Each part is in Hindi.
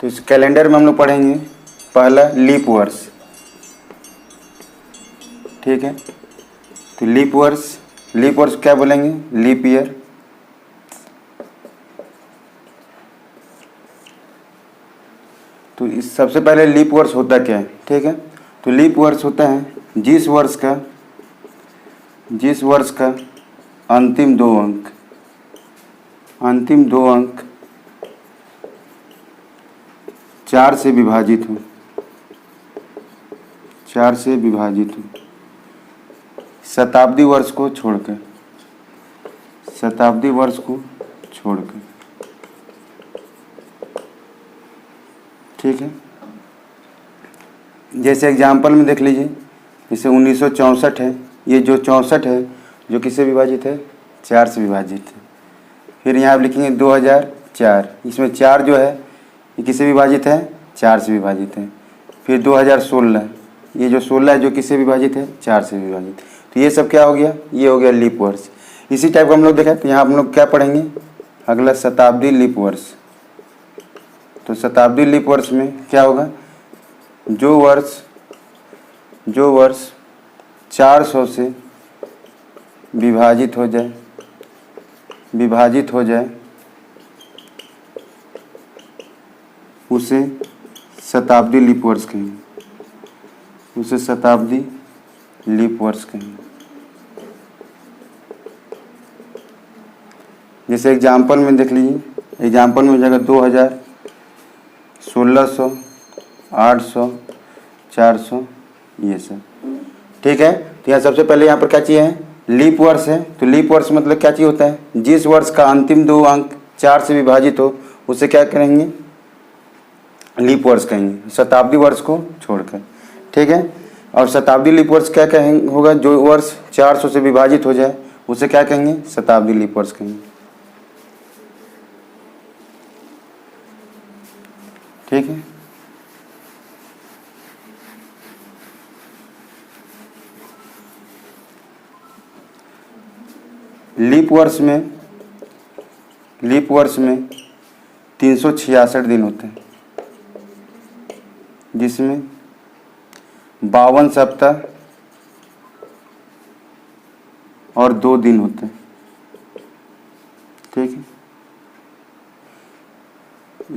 तो इस कैलेंडर में हम लोग पढ़ेंगे पहला लीप वर्ष, ठीक है। तो लीप वर्ष क्या बोलेंगे? Leap year. तो इस सबसे पहले लीप वर्ष होता क्या है, ठीक है। तो लीप वर्ष होता है जिस वर्ष का अंतिम दो अंक 4 से विभाजित हो, 4 से विभाजित हो, शताब्दी वर्ष को छोड़कर, ठीक है। जैसे एग्जाम्पल में देख लीजिए, जैसे 1964 है, ये जो 64 है जो किससे विभाजित है? 4 से विभाजित है। फिर यहाँ आप लिखेंगे 2004, इसमें 4 जो है ये किससे विभाजित है? 4 से विभाजित है। फिर 2016, ये जो 16 है जो किससे विभाजित है? 4 से विभाजित। तो ये सब क्या हो गया? ये हो गया लीप वर्ष। इसी टाइप का हम लोग देखें तो यहाँ हम लोग क्या पढ़ेंगे? अगला शताब्दी लीप वर्ष। तो शताब्दी लीप वर्ष में क्या होगा? जो वर्ष 400 से विभाजित हो जाए उसे शताब्दी लीप वर्ष कहेंगे, जैसे एग्जाम्पल में देख लीजिए, एग्जाम्पल में हो जाएगा 2000, 1600, 800, 400, ये सब, ठीक है। तो यहाँ सबसे पहले यहाँ पर क्या चाहिए है? लीप वर्ष है। तो लीप वर्ष मतलब क्या चाहिए होता है? जिस वर्ष का अंतिम 2 अंक 4 से विभाजित हो उसे क्या करेंगे? लीप वर्ष कहेंगे, शताब्दी वर्ष को छोड़कर, ठीक है। और शताब्दी लीप वर्ष क्या कहेंगे होगा? जो वर्ष 400 से विभाजित हो जाए उसे क्या कहेंगे? शताब्दी लीप वर्ष कहेंगे, ठीक है। लीप वर्ष में 366 दिन होते हैं, जिसमें 52 सप्ताह और 2 दिन होते हैं, ठीक है।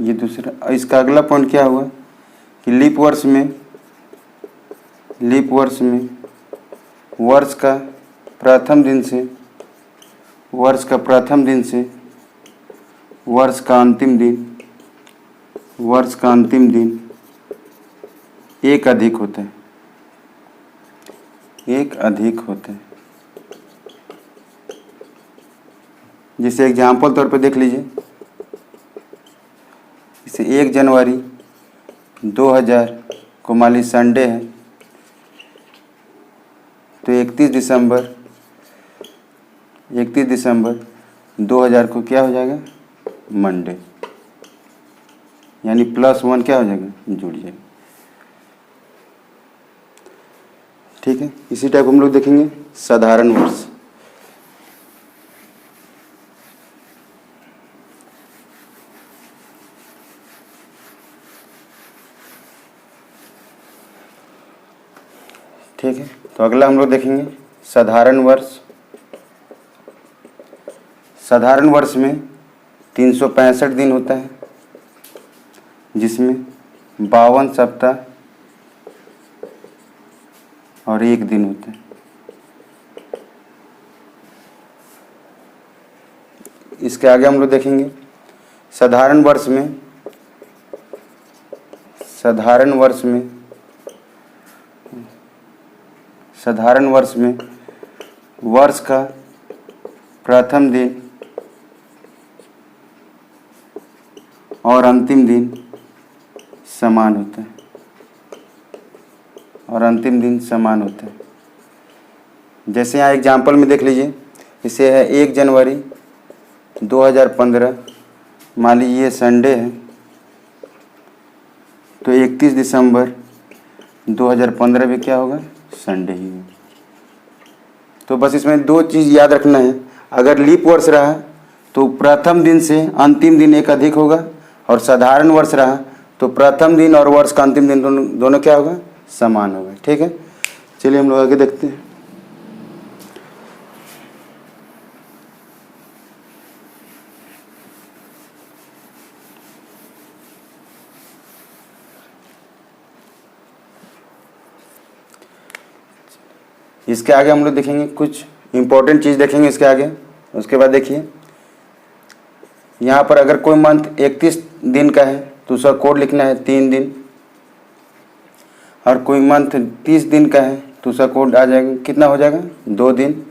ये दूसरा। इसका अगला पॉइंट क्या हुआ कि लीप वर्ष में वर्ष का प्रथम दिन से वर्ष का अंतिम दिन एक अधिक होता है। जैसे एग्जाम्पल तौर पे देख लीजिए, जैसे 1 जनवरी 2000 को मान लीजिए संडे है, तो 31 दिसंबर 2000 को क्या हो जाएगा? मंडे, यानी +1 क्या हो जाएगा? जुड़ जाएगा, ठीक है। इसी टाइप हम लोग देखेंगे साधारण वर्ष। ठीक है, तो अगला हम लोग देखेंगे साधारण वर्ष। साधारण वर्ष में 365 दिन होता है, जिसमें 52 सप्ताह और 1 दिन होता है। इसके आगे हम लोग देखेंगे साधारण वर्ष में वर्ष का प्रथम दिन और अंतिम दिन समान होता है। जैसे यहाँ एग्जाम्पल में देख लीजिए, इसे है 1 जनवरी 2015, मान लीजिए ये संडे है, तो 31 दिसंबर 2015 भी क्या होगा? संडे ही होगा। तो बस इसमें 2 चीज़ याद रखना है। अगर लीप वर्ष रहा तो प्रथम दिन से अंतिम दिन एक अधिक होगा, और साधारण वर्ष रहा तो प्रथम दिन और वर्ष का अंतिम दिन दोनों क्या होगा, समान होगा। ठीक है, चलिए हम लोग आगे देखते हैं। इसके आगे हम लोग देखेंगे कुछ इंपॉर्टेंट चीज़ देखेंगे इसके आगे। उसके बाद देखिए यहाँ पर अगर कोई मंथ 31 दिन का है तो उसका कोड लिखना है 3 दिन, और कोई मंथ 30 दिन का है तो उसका कोड आ जाएगा, कितना हो जाएगा, 2 दिन।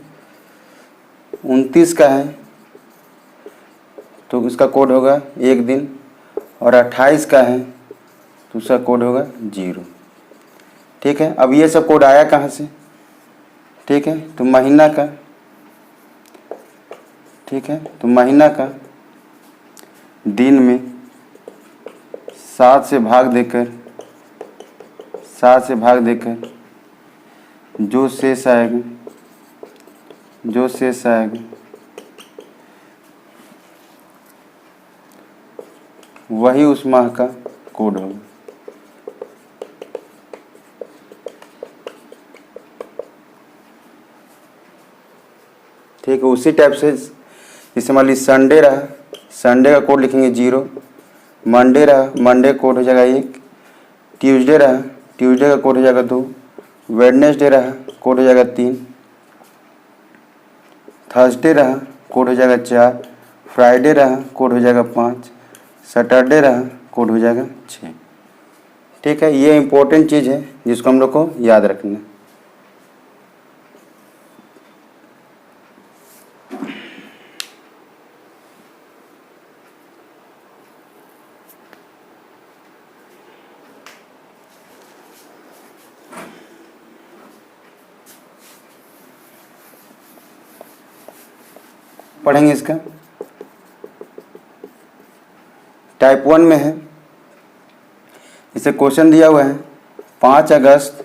29 का है तो उसका कोड होगा 1 दिन, और 28 का है तो उसका कोड होगा 0। ठीक है, अब ये सब कोड आया कहाँ से, ठीक है, तो महीना का, ठीक है, तो महीना का दिन में 7 से भाग देकर जो शेष आएगा वही उस माह का कोड होगा। ठीक है, उसी टाइप से जैसे मान लीजिए संडे रहा, संडे का कोड लिखेंगे 0, मंडे रहा, मंडे कोड हो जाएगा 1, ट्यूसडे रहा, ट्यूसडे का कोड हो जाएगा 2, वेडनेसडे रहा, कोड हो जाएगा 3, थर्सडे रहा, कोड हो जाएगा 4, फ्राइडे रहा, कोड हो जाएगा 5, सैटरडे रहा, कोड हो जाएगा 6। ठीक है, ये इंपॉर्टेंट चीज़ है जिसको हम लोग को याद रखना है। पढ़ेंगे इसका, टाइप 1 में है, इसे क्वेश्चन दिया हुआ है 5 अगस्त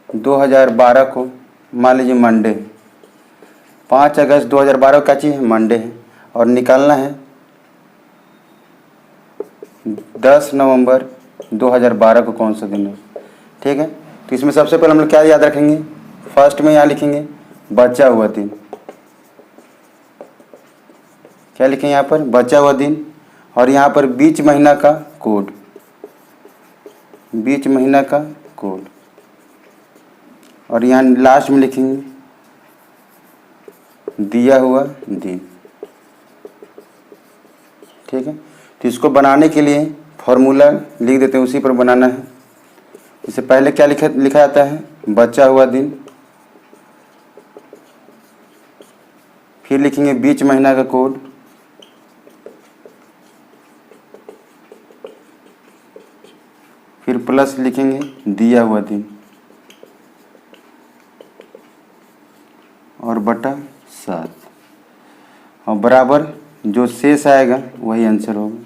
2012 को, मान लीजिए मंडे, 5 अगस्त 2012 का चीज़ है, मंडे है, और निकालना है 10 नवंबर 2012 को कौन सा दिन है। ठीक है, तो इसमें सबसे पहले हम लोग क्या याद रखेंगे, फर्स्ट में यहाँ लिखेंगे बचा हुआ दिन, क्या लिखेंगे यहाँ पर, बचा हुआ दिन, और यहाँ पर बीच महीना का कोड, बीच महीना का कोड, और यहाँ लास्ट में लिखेंगे दिया हुआ दिन। ठीक है, तो इसको बनाने के लिए फॉर्मूला लिख देते हैं, उसी पर बनाना है। इससे पहले क्या लिखा जाता है, बचा हुआ दिन, फिर लिखेंगे बीच महीना का कोड, फिर प्लस लिखेंगे दिया हुआ दिन, और बटा 7, और बराबर जो शेष आएगा वही आंसर होगा।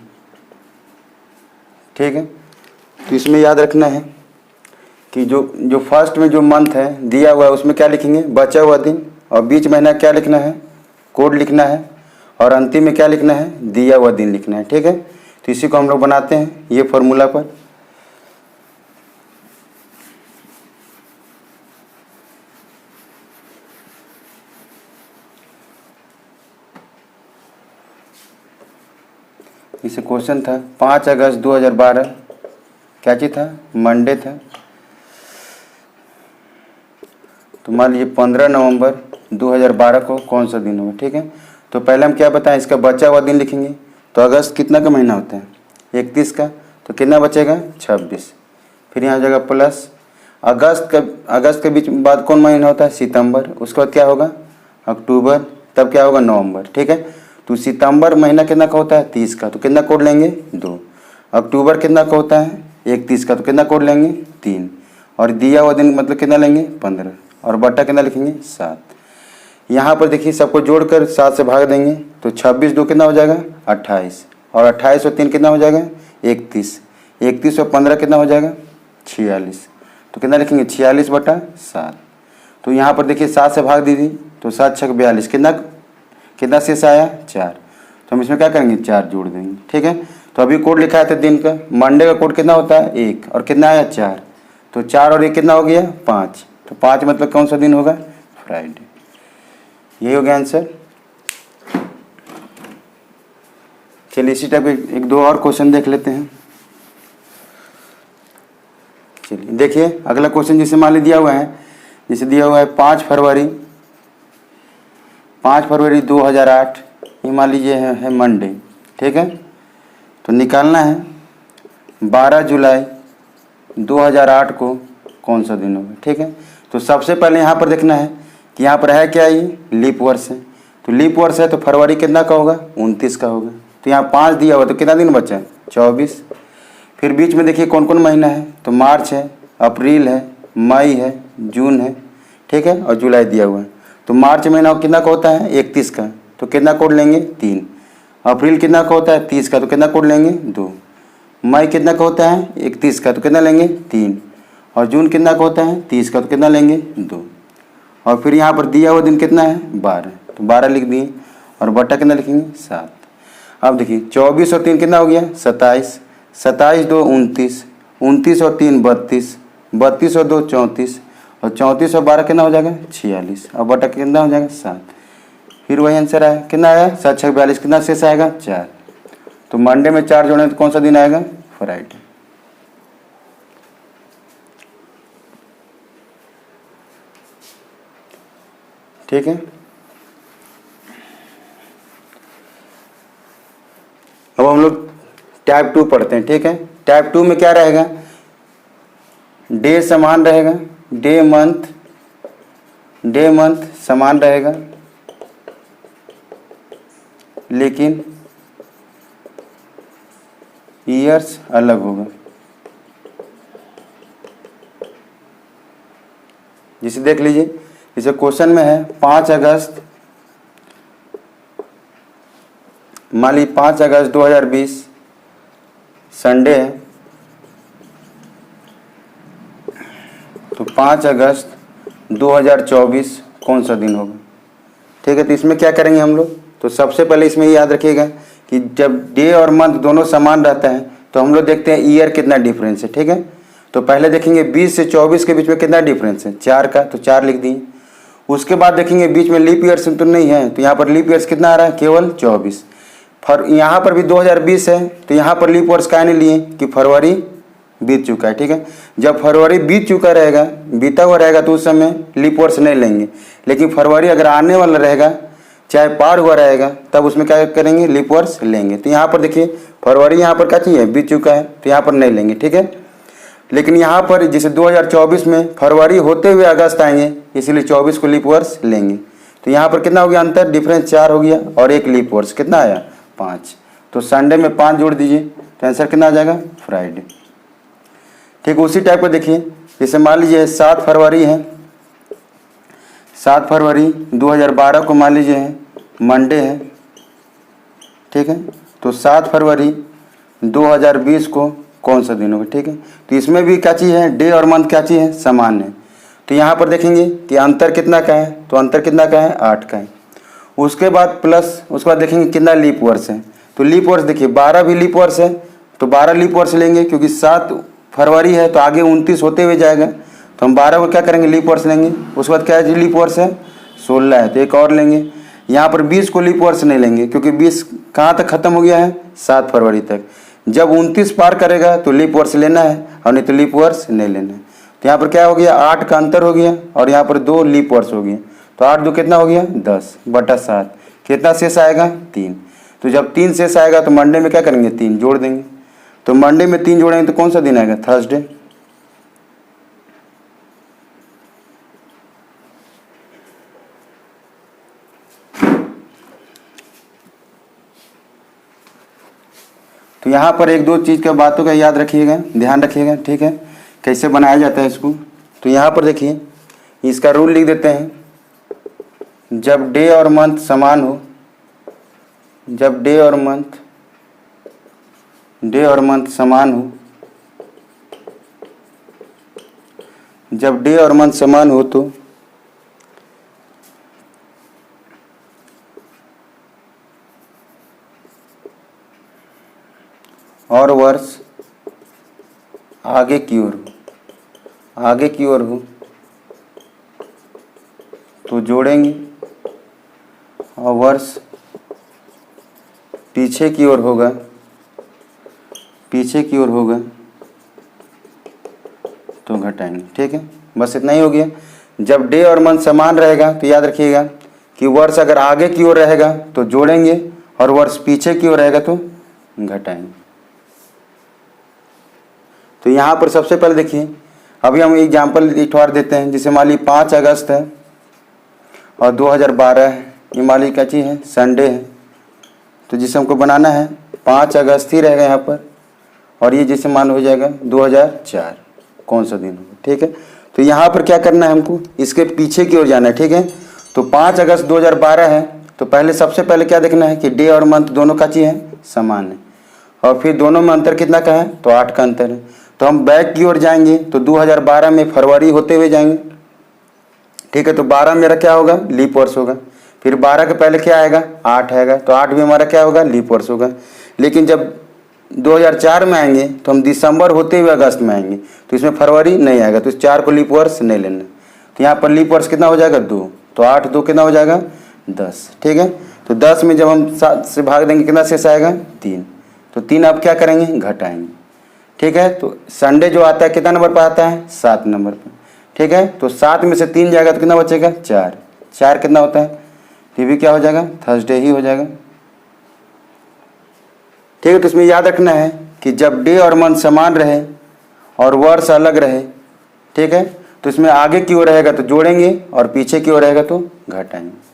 ठीक है, तो इसमें याद रखना है कि जो फर्स्ट में जो मंथ है दिया हुआ है उसमें क्या लिखेंगे, बचा हुआ दिन, और बीच महीना क्या लिखना है, कोड लिखना है, और अंतिम में क्या लिखना है, दिया हुआ दिन लिखना है। ठीक है, तो इसी को हम लोग बनाते हैं ये फॉर्मूला पर। इसे क्वेश्चन था 5 अगस्त 2012, क्या चीज़ था, मंडे था, तो मान लीजिए 15 नवंबर 2012 को कौन सा दिन होगा। ठीक है, तो पहले हम क्या बताएं, इसका बचा हुआ दिन लिखेंगे, तो अगस्त कितना का महीना होता है, 31 का, तो कितना बचेगा, 26, फिर यहाँ हो जाएगा प्लस अगस्त के बीच बाद कौन महीना होता है, सितंबर, उसके बाद क्या होगा, अक्टूबर, तब क्या होगा, नवंबर। ठीक है, तो सितंबर महीना कितना का होता है, 30 का, तो कितना कोड लेंगे, 2। अक्टूबर कितना का होता है, 31 का, तो कितना कोड लेंगे, 3। और दिया हुआ दिन मतलब कितना लेंगे, 15, और बटा कितना लिखेंगे, 7। यहाँ पर देखिए सबको जोड़कर 7 से भाग देंगे तो 26 2 कितना हो जाएगा, 28, और 28 और 3 कितना हो जाएगा, 31, 31 और 15 कितना हो जाएगा, 46, तो कितना लिखेंगे, 46 बटा 7। तो यहाँ पर देखिए 7 से भाग दीजिए तो 7 6 42, कितना शेष आया, 4, तो हम इसमें क्या करेंगे, 4 जोड़ देंगे। ठीक है, तो अभी कोड लिखा है था दिन का, मंडे का कोड कितना होता है 1 और कितना आया 4, तो 4 और 1 कितना हो गया 5, तो 5 मतलब कौन सा दिन होगा फ्राइडे। यही हो गया आंसर। चलिए इसी टाइप एक दो और क्वेश्चन देख लेते हैं। चलिए देखिए अगला क्वेश्चन जिसे मान लीजिए दिया हुआ है, जिसे दिया हुआ है 5 फरवरी 2008, ये मान लीजिए है मंडे, ठीक है। तो निकालना है 12 जुलाई 2008 को कौन सा दिन होगा, ठीक है। तो सबसे पहले यहाँ पर देखना है कि यहाँ पर है क्या, ये लीप वर्ष है, तो लीप वर्ष है तो फरवरी कितना का होगा 29 का होगा। तो यहाँ 5 दिया हुआ तो कितना दिन बचा है 24। फिर बीच में देखिए कौन कौन महीना है, तो मार्च है, अप्रैल है, मई है, जून है, ठीक है, और जुलाई दिया हुआ है। तो मार्च महीना कितना का होता है 31 का, तो कितना कोड लेंगे 3। अप्रैल कितना का होता है 30 का, तो कितना कोड लेंगे 2। मई कितना का होता है 31 का, तो कितना लेंगे 3। और जून कितना का होता है 30 का, तो कितना लेंगे 2। और फिर यहाँ पर दिया हुआ दिन कितना है 12, तो 12 लिख दिए और बटा कितना लिखेंगे 7। अब देखिए 24 और 3 कितना हो गया 27, 27 2 29, 29 और 3 32, 32 और 2 34, और 34 और 12 कितना हो जाएगा 46, और बटा कितना हो जाएगा 7। फिर वही आंसर आया, कितना आया 7 6 42, कितना शेष आएगा 4। तो मंडे में 4 जोड़े तो कौन सा दिन आएगा फ्राइडे। ठीक है, अब हम लोग टाइप 2 पढ़ते हैं, ठीक है। टाइप 2 में क्या रहेगा, डे समान रहेगा, डे मंथ समान रहेगा, लेकिन ईयर्स अलग होगा। जिसे देख लीजिए, जैसे क्वेश्चन में है 5 अगस्त, मान ली 5 अगस्त 2020 संडे है, तो 5 अगस्त 2024 कौन सा दिन होगा, ठीक है। तो इसमें क्या करेंगे हम लोग, तो सबसे पहले इसमें याद रखिएगा कि जब डे और मंथ दोनों समान रहता है तो हम लोग देखते हैं ईयर कितना डिफरेंस है, ठीक है। तो पहले देखेंगे 20 से 24 के बीच में कितना डिफरेंस है 4 का, तो 4 लिख दिए। उसके बाद देखेंगे बीच में लीप ईयर्स तो नहीं है, तो यहाँ पर लीप ईयर्स कितना आ रहा है केवल 24। यहाँ पर भी 2020 है, तो यहाँ पर लीप वर्ष का नहीं लिए कि फरवरी बीत चुका है, ठीक है। जब फरवरी बीत चुका रहेगा, बीता हुआ रहेगा, तो उस समय लीप वर्ष नहीं लेंगे। लेकिन फरवरी अगर आने वाला रहेगा, चाहे पार हुआ रहेगा, तब उसमें क्या करेंगे लीप वर्ष लेंगे। तो यहाँ पर देखिए फरवरी यहाँ पर क्या चाहिए बीत चुका है, तो यहाँ पर नहीं लेंगे, ठीक है। लेकिन यहाँ पर जैसे 2024 में फरवरी होते हुए अगस्त आएंगे, इसीलिए 24 को लीप वर्ष लेंगे। तो यहाँ पर कितना हो गया अंतर, डिफरेंस 4 हो गया, और एक लीप वर्ष कितना आया 5। तो संडे में 5 जोड़ दीजिए, तो आंसर कितना आ जाएगा फ्राइडे। ठीक, उसी टाइप का देखिए, जैसे मान लीजिए 7 फरवरी है, 7 फरवरी 2012 को मान लीजिए है मंडे है, ठीक है। तो 7 फरवरी 2020 को कौन सा दिन होगा, ठीक है। तो इसमें भी क्या चीज़ है, डे और मंथ क्या चीज़ है समान है। तो यहाँ पर देखेंगे कि अंतर कितना का है, तो अंतर कितना का है 8 का है। उसके बाद प्लस, उसके बाद देखेंगे कितना लीप वर्ष है, तो लीप वर्ष देखिए 12 भी लीप वर्ष है, तो 12 लीप वर्ष लेंगे, क्योंकि 7 फरवरी है तो आगे 29 होते हुए जाएगा, तो हम 12 को क्या करेंगे लीप वर्ष लेंगे। उसके बाद क्या है लीप वर्ष है 16 है, तो एक और लेंगे। यहाँ पर 20 को लीप वर्ष नहीं लेंगे, क्योंकि 20 कहाँ तक खत्म हो गया है 7 फरवरी तक। जब 29 पार करेगा तो लीप वर्ष लेना है, और नहीं तो लीप वर्ष नहीं लेना है। तो यहाँ पर क्या हो गया 8 का अंतर हो गया, और यहाँ पर 2 लीप वर्ष हो गया, तो 8 2 कितना हो गया 10 बटा 7, कितना शेष आएगा 3। तो जब 3 शेष आएगा तो मंडे में क्या करेंगे 3 जोड़ देंगे। तो मंडे में 3 जोड़ेंगे तो कौन सा दिन आएगा थर्सडे। तो यहाँ पर एक दो चीज़ का बातों का याद रखिएगा, ध्यान रखिएगा, ठीक है, कैसे बनाया जाता है इसको। तो यहाँ पर देखिए इसका रूल लिख देते हैं, जब डे और मंथ समान हो, जब डे और मंथ समान हो, जब डे और मंथ समान हो और वर्ष आगे की ओर हो तो जोड़ेंगे, और वर्ष पीछे की ओर होगा तो घटाएंगे। ठीक है, बस इतना ही हो गया। जब डे और मंथ समान रहेगा तो याद रखिएगा कि वर्ष अगर आगे की ओर रहेगा तो जोड़ेंगे, और वर्ष पीछे की ओर रहेगा तो घटाएंगे। तो यहाँ पर सबसे पहले देखिए, अभी हम एग्जाम्पल एक और देते हैं। जैसे मान ली 5 अगस्त है और 2012 है, ये मान ली क्या चीज़ है, संडे है। तो जिसे हमको बनाना है 5 अगस्त ही रहेगा यहाँ पर, और ये जैसे मान हो जाएगा 2004, कौन सा दिन होगा। ठीक है, तो यहाँ पर क्या करना है हमको, इसके पीछे की ओर जाना है। ठीक है, तो 5 अगस्त 2012 है, तो पहले सबसे पहले क्या देखना है कि डे और मंथ दोनों का चीज़ है, समान है, और फिर दोनों में अंतर कितना का है, तो 8 का अंतर है। तो हम बैक की ओर जाएंगे तो 2012 में फरवरी होते हुए जाएंगे। ठीक है, तो 12 मेरा क्या होगा, लीप वर्ष होगा। फिर 12 के पहले क्या आएगा, 8 आएगा, तो 8 भी हमारा क्या होगा, लीप वर्ष होगा। लेकिन जब 2004 में आएंगे तो हम दिसंबर होते हुए अगस्त में आएंगे, तो इसमें फरवरी नहीं आएगा, तो इस 4 को लीप वर्ष नहीं लेना। तो यहाँ पर लीप वर्ष कितना हो जाएगा, 2, तो 8 2 कितना हो जाएगा, 10। ठीक है, तो 10 में जब हम 7 से भाग देंगे कितना शेष आएगा, 3। तो 3 अब क्या करेंगे, घटाएंगे। ठीक है, तो संडे जो आता है कितना नंबर पर आता है, 7 नंबर पर। ठीक है, तो 7 में से 3 जाएगा तो कितना बचेगा, 4। 4 कितना होता है, ये भी क्या हो जाएगा, थर्सडे ही हो जाएगा। ठीक है, तो इसमें याद रखना है कि जब डे और मंथ समान रहे और वर्ष अलग रहे, ठीक है, तो इसमें आगे की ओर रहेगा तो जोड़ेंगे, और पीछे की ओर रहेगा तो घटाएंगे।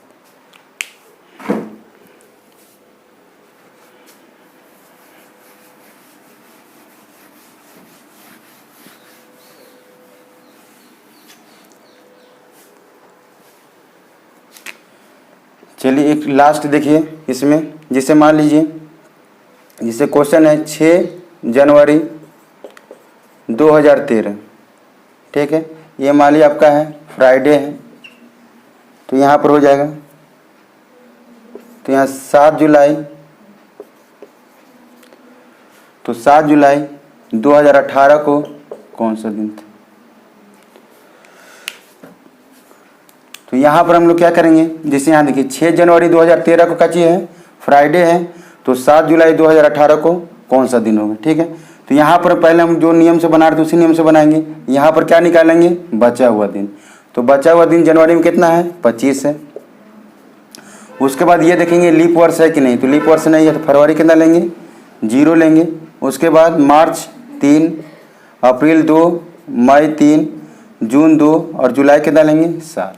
चलिए एक लास्ट देखिए इसमें, जिसे मान लीजिए, जिसे क्वेश्चन है 6 जनवरी 2013। ठीक है, ये मान लीजिए आपका है फ्राइडे है, तो यहाँ पर हो जाएगा, तो यहाँ 7 जुलाई, तो 7 जुलाई 2018 को कौन सा दिन था। तो यहाँ पर हम लोग क्या करेंगे, जैसे यहाँ देखिए 6 जनवरी 2013 को क्या चीज़ है, फ्राइडे है, तो 7 जुलाई 2018 को कौन सा दिन होगा। ठीक है, तो यहाँ पर पहले हम जो नियम से बना रहे थे उसी नियम से बनाएंगे। यहाँ पर क्या निकालेंगे, बचा हुआ दिन। तो बचा हुआ दिन जनवरी में कितना है, 25 है। उसके बाद ये देखेंगे लीप वर्ष है कि नहीं, तो लीप वर्ष नहीं है तो फरवरी कितना लेंगे, 0 लेंगे। उसके बाद मार्च 3, अप्रैल 2, मई 3, जून 2 और जुलाई कितना लेंगे, 7।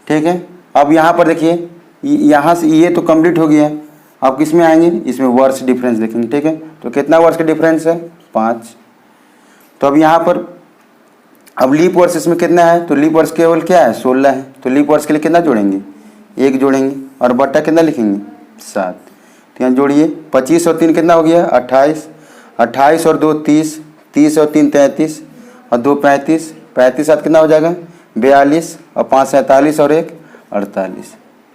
ठीक है, अब यहाँ पर देखिए, यहाँ से ये तो कंप्लीट हो गया। अब किस में आएंगे, इसमें वर्ष डिफरेंस देखेंगे। ठीक है, तो कितना वर्ष का डिफरेंस है, 5। तो अब यहाँ पर अब लीप वर्ष इसमें कितना है, तो लीप वर्ष केवल क्या है, 16 है। तो लीप वर्ष के लिए कितना जोड़ेंगे, 1 जोड़ेंगे, और बट्टा कितना लिखेंगे, 7। तो यहाँ जोड़िए, 25 और 3 कितना हो गया, 28। 28 और 2 30, 30 और 3 33, और 2 35, 35 7 कितना हो जाएगा, 42, और 5 47 और 1 48।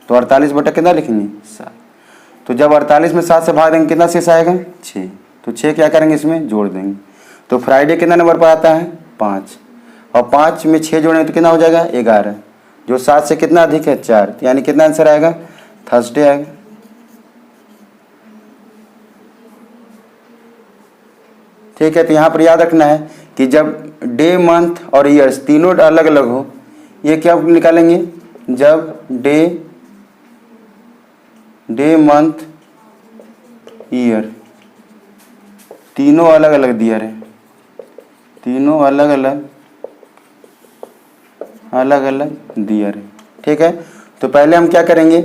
तो 48 बटा कितना लिखेंगे, 7। तो जब 48 में 7 से भाग देंगे कितना शेष आएगा, 6। तो 6 क्या करेंगे, इसमें जोड़ देंगे। तो फ्राइडे कितना नंबर पर आता है, 5, और 5 में 6 जोड़ेंगे तो कितना हो जाएगा, 11, जो 7 से कितना अधिक है, 4। यानी कितना आंसर आएगा, थर्सडे आएगा। ठीक है, तो यहाँ पर याद रखना है कि जब डे मंथ और ईयर्स तीनों अलग अलग हो, ये क्या निकालेंगे, जब डे मंथ ईयर तीनों अलग अलग दिया रहे, तीनों अलग अलग दिया रहे। ठीक है, तो पहले हम क्या करेंगे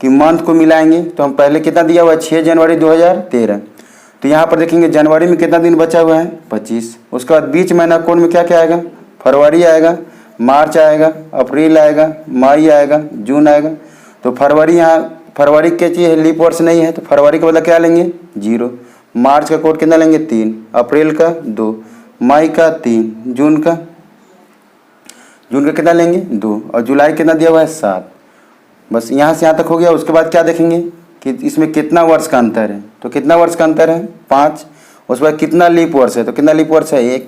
कि मंथ को मिलाएंगे। तो हम पहले कितना दिया हुआ है, 6 जनवरी 2013। तो यहाँ पर देखेंगे जनवरी में कितना दिन बचा हुआ है, 25। उसके बाद बीच महीना कोड में क्या क्या आएगा, फरवरी आएगा, मार्च आएगा, अप्रैल आएगा, मई आएगा, जून आएगा। तो फरवरी, यहाँ फरवरी क्या चीज़ है, लीप वर्ष नहीं है, तो फरवरी का बदला क्या लेंगे, 0। मार्च का कोड कितना लेंगे, 3, अप्रैल का 2, मई का 3, जून का कितना लेंगे, 2, और जुलाई कितना दिया हुआ है, 7। बस यहाँ से यहाँ तक हो गया। उसके बाद क्या देखेंगे कि इसमें कितना वर्ष का अंतर है, तो कितना वर्ष का अंतर है, 5। उसके बाद कितना लीप वर्ष है, तो कितना लीप वर्ष है 1,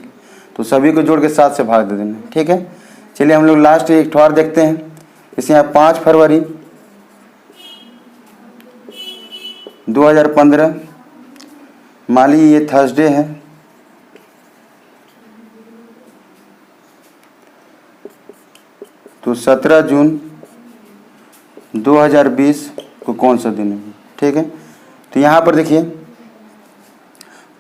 तो सभी को जोड़ के 7 से भाग दे देना। ठीक है, चलिए हम लोग लास्ट एक ठो और देखते हैं। इसे यहाँ 5 फरवरी 2015, मान लीजिए ये थर्सडे है, तो 17 जून 2020 को कौन सा दिन है। ठीक है, तो यहाँ पर देखिए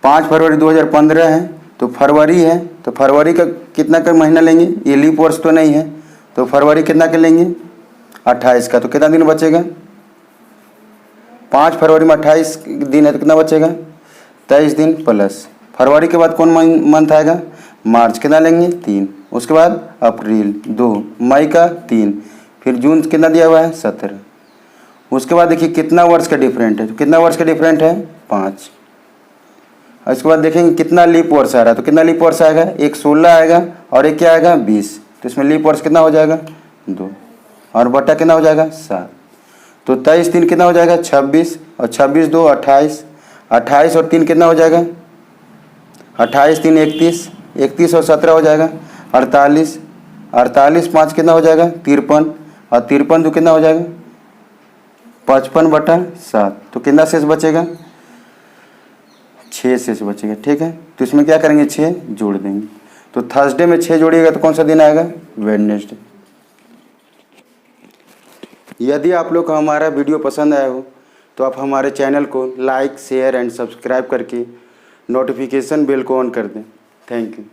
5 फरवरी 2015 है, तो फरवरी है, तो फरवरी का कितना का महीना लेंगे, ये लीप वर्ष तो नहीं है, तो फरवरी कितना का लेंगे 28 का, तो कितना दिन बचेगा 5 फरवरी में 28 दिन है, तो कितना बचेगा 23 दिन प्लस फरवरी के बाद कौन मंथ आएगा, मार्च, कितना लेंगे 3, उसके बाद अप्रैल 2, मई का 3, फिर जून कितना दिया हुआ है 17, उसके बाद देखिए कितना वर्ष का डिफरेंट है, तो कितना वर्ष का डिफरेंट है 5, और इसके बाद देखेंगे कितना लीप वर्ष आ रहा है, तो कितना लीप वर्ष आएगा, एक 16 आएगा और एक क्या आएगा 20, तो इसमें लीप वर्ष कितना हो जाएगा 2, और बटा कितना हो जाएगा 7, तो 23 3 कितना हो जाएगा 26, और 26 2 28, 28 और 3 कितना हो जाएगा 28 3 31, 31 और 17 हो जाएगा 48, 48 5 कितना हो जाएगा 53, और 53 2 कितना हो जाएगा 55/7, तो कितना शेष बचेगा 6 शेष बचेगा। ठीक है, तो इसमें क्या करेंगे 6 जोड़ देंगे, तो थर्सडे में 6 जोड़िएगा तो कौन सा दिन आएगा वेडनेसडे। यदि आप लोग को हमारा वीडियो पसंद आया हो तो आप हमारे चैनल को लाइक शेयर एंड सब्सक्राइब करके नोटिफिकेशन बेल को ऑन कर दें। Thank you.